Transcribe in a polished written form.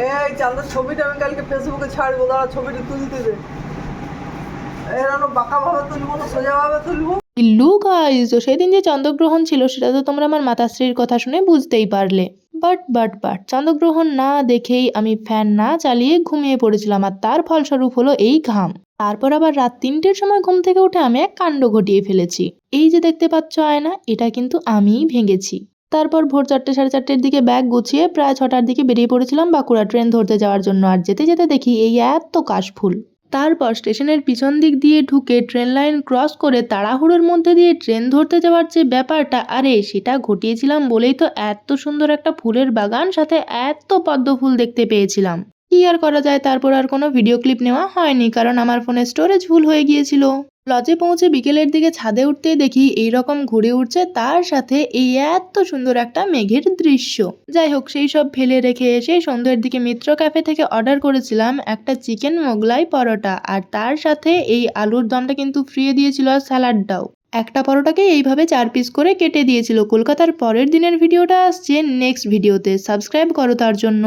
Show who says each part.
Speaker 1: এই চাঁদের ছবিটা আমি কালকে ফেসবুকে ছাড়বো, দাঁড়া ছবিটা তুলতে দে। এরকম বাঁকা ভাবে তুলবো না সোজা ভাবে তুলবো।
Speaker 2: ইল্লু গাইস, তো সেদিন যে চন্দ্রগ্রহণ ছিল সেটা তো তোমরা আমার মাতাশ্রীর কথা শুনে বুঝতেই পারলে। বাট চন্দ্রগ্রহণ না দেখেই আমি ফ্যান না চালিয়ে ঘুমিয়ে পড়েছিলাম, আর তার ফলস্বরূপ হলো এই ঘাম। তারপর আবার রাত 3টের সময় ঘুম থেকে উঠে আমি এক কাণ্ড ঘটিয়ে ফেলেছি। এই যে দেখতে পাচ্ছ আয়না, এটা কিন্তু আমিই ভেঙেছি। তারপর ভোর 4টে 4:30-এর দিকে ব্যাগ গুছিয়ে প্রায় 6টার দিকে বেরিয়ে পড়েছিলাম বাঁকুড়া ট্রেন ধরতে যাওয়ার জন্য, আর যেতে যেতে দেখি এই এত কাশফুল। তারপর স্টেশনের পিছন দিক দিয়ে ঢুকে ট্রেন লাইন ক্রস করে তাড়াহুড়োর মধ্যে দিয়ে ট্রেন ধরতে যাওয়ার যে ব্যাপারটা, আরে সেটা ঘটিয়েছিলাম বলেই তো এত সুন্দর একটা ফুলের বাগান সাথে এত পদ্ম ফুল দেখতে পেয়েছিলাম। কি আর করা যায়, তারপর আর কোনো ভিডিও ক্লিপ নেওয়া হয়নি, কারণ আমার ফোনে স্টোরেজ ফুল হয়ে গিয়েছিল। লজে পৌঁছে বিকেলের দিকে ছাদে উঠতেই দেখি এইরকম ঘুরে উঠছে, তার সাথে এই এত সুন্দর একটা মেঘের দৃশ্য। যাই হোক, সেই সব ফেলে রেখে এসে সন্ধ্যের দিকে মিত্র ক্যাফে থেকে অর্ডার করেছিলাম একটা চিকেন মোগলাই পরোটা, আর তার সাথে এই আলুর দমটা কিন্তু ফ্রি দিয়েছিল, আর স্যালাডটাও। একটা পরোটাকে এইভাবে 4 পিস করে কেটে দিয়েছিল। কলকাতার পরের দিনের ভিডিওটা আসছে নেক্সট ভিডিওতে, সাবস্ক্রাইব করো তার জন্য।